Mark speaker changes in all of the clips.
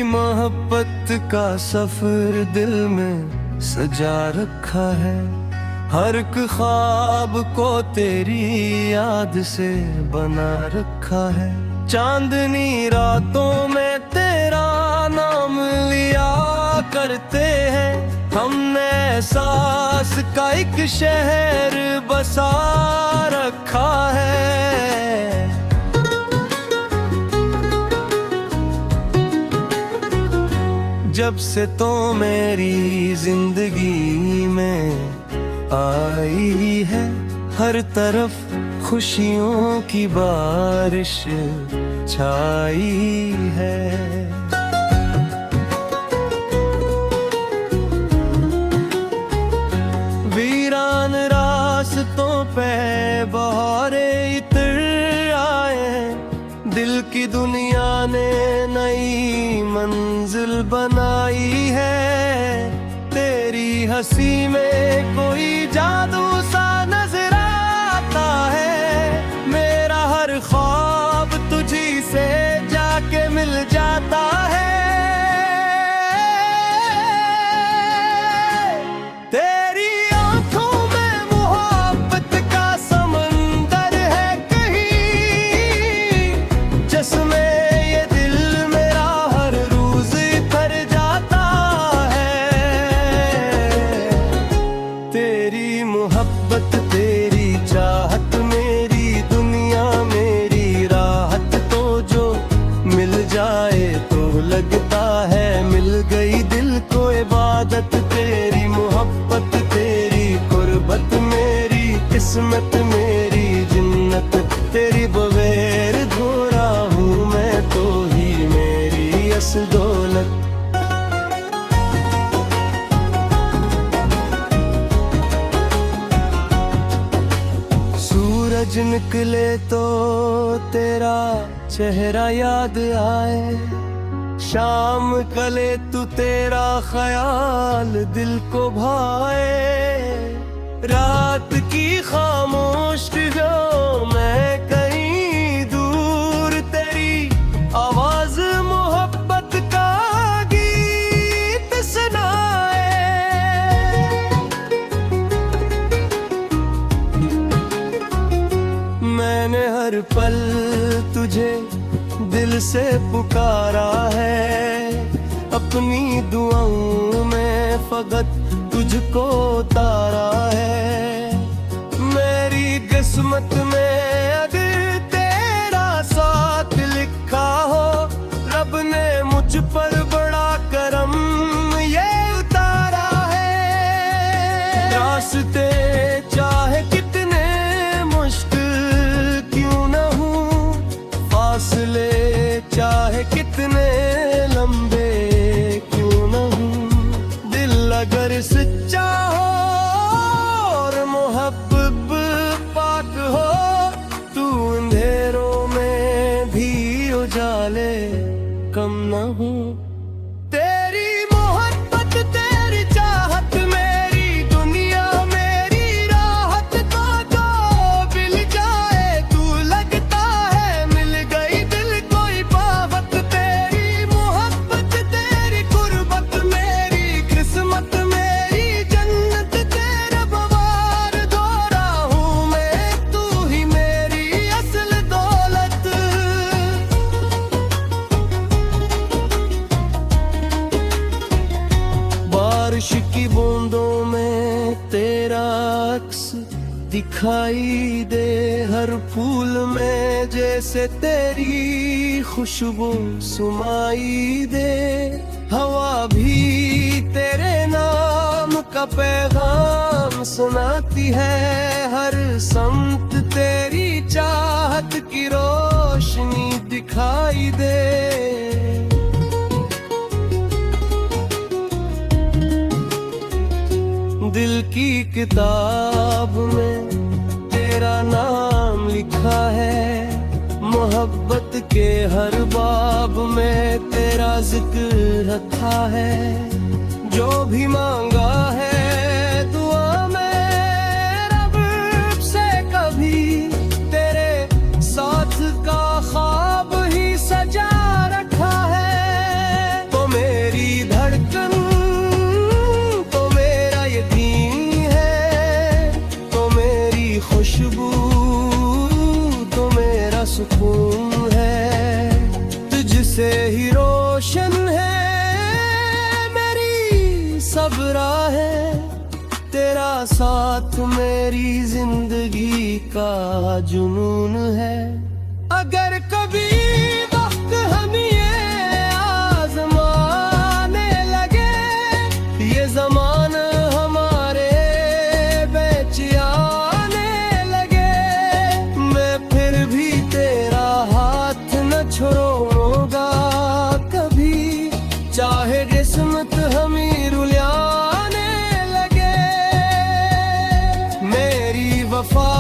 Speaker 1: मोहब्बत का सफर दिल में सजा रखा है। हर एक ख्वाब को तेरी याद से बना रखा है। चांदनी रातों में तेरा नाम लिया करते हैं। हमने एहसास का एक शहर बसा रखा है। जब से तो मेरी जिंदगी में आई है, हर तरफ खुशियों की बारिश छाई है। वीरान रास्तों पे बहारे इतर आए। दिल की दुनिया ने नई मंजिल बनाई है। तेरी हंसी में कोई जादू सा नजर आता है। मेरा हर ख्वाब तुझी से जाके मिल जाता है। तेरी आंखों में मोहब्बत का समंदर है कहीं, जिसमें ये दिल मेरा हर रोज भर जाता है। तेरी मोहब्बत तेरी चाहत मेरी दुनिया मेरी राहत, तो जो मिल जाए तो लगता है मिल गई दिल को इबादत। तेरी मोहब्बत तेरी कुर्बत मेरी किस्मत मेरी जिन्नत। तेरी बगैर धोरा हूँ मैं तो ही मेरी असल दौलत। सूरज निकले तो तेरा चेहरा याद आए। शाम कले तू तेरा ख्याल दिल को भाए। रात की खामोशियों में कहीं दूर तेरी आवाज मोहब्बत का गीत सुनाए। मैंने हर पल तुझे दिल से पुकारा है। अपनी दुआओं में फकत तुझको तारा है। मेरी किस्मत में अगर तेरा साथ लिखा हो, रब ने मुझ पर बड़ा करम ये उतारा है। रास्ते चाहे कितने मुश्किल क्यों न हो, फासले चाहे कितने लंबे क्यों न हो, दिल अगर सच्चा हो और मोहब्बत पाक हो, तू अंधेरों में भी उजाले कम न हो। तेरी मोहब्बत तेरी चाहत मेरी दुनिया मेरी राहत, तो जो मिल जाए तू लगता है मिल गई दिल कोई बावत। तेरी मोहब्बत तेरी कुर्बत मेरी किस्मत मेरी जन्नत। तेरा बवार दोहरा हूँ मैं तू ही मेरी असल दौलत। बारिश की बूंदों में तेरा अक्स दिखाई दे। हर फूल में जैसे तेरी खुशबू सुमाई दे। हवा भी तेरे नाम का पैगाम सुनाती है। हर समत तेरी चाहत की रोशनी दिखाई दे। दिल की किताब में तेरा नाम लिखा है। मोहब्बत के हर बाब में तेरा जिक्र रखा है। जो भी मांगा है दुआ में रब से कभी तेरे साथ का ख्वाब ही सजा रखा है। राहें, तेरा साथ मेरी जिंदगी का जुनून है। अगर कभी वक्त हम ये आजमाने लगे, ये ज़माना हमारे बीच आने लगे, मैं फिर भी तेरा हाथ न छोड़ूंगा कभी, चाहे किस्मत हमें रुलाने लगे। मेरी वफा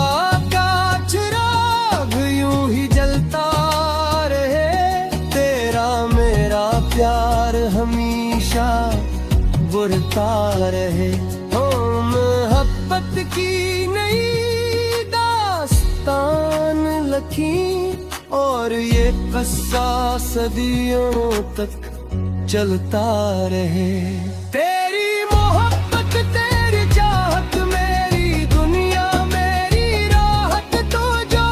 Speaker 1: का चिराग यूं ही जलता रहे, तेरा मेरा प्यार हमेशा बढ़ता रहे। ओ मोहब्बत की नई दास्तान लिखी, और ये किस्सा सदियों तक चलता रहे। तेरी मोहब्बत तेरी चाहत मेरी दुनिया मेरी राहत, तो जो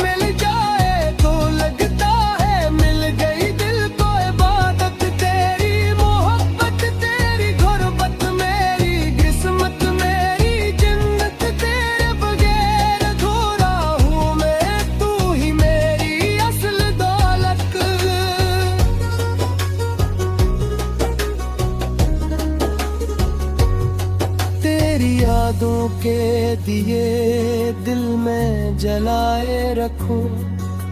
Speaker 1: मिल जाए तो लगता है मिल गई दिल को इबादत। तेरी मोहब्बत तेरी गुर्बत मेरी किस्मत मेरी जन्नत, तेरे बगैर अधूरा हूँ मैं, तू ही मेरी असल दौलत। तेरी यादों के दिए दिल में जलाए रखूं,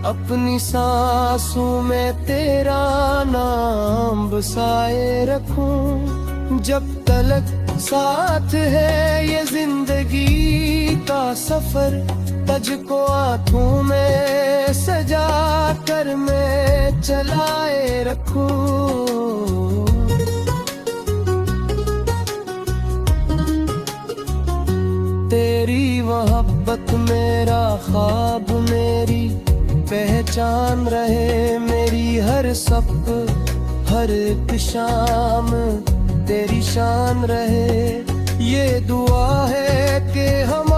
Speaker 1: अपनी सांसों में तेरा नाम बसाए रखूं। जब तलक साथ है ये जिंदगी का सफर, तुझको आँखों में सजा कर मैं चलाए रखूं। तेरी मोहब्बत मेरा ख्वाब मेरी पहचान रहे, मेरी हर सप हर एक शाम तेरी शान रहे। ये दुआ है कि हम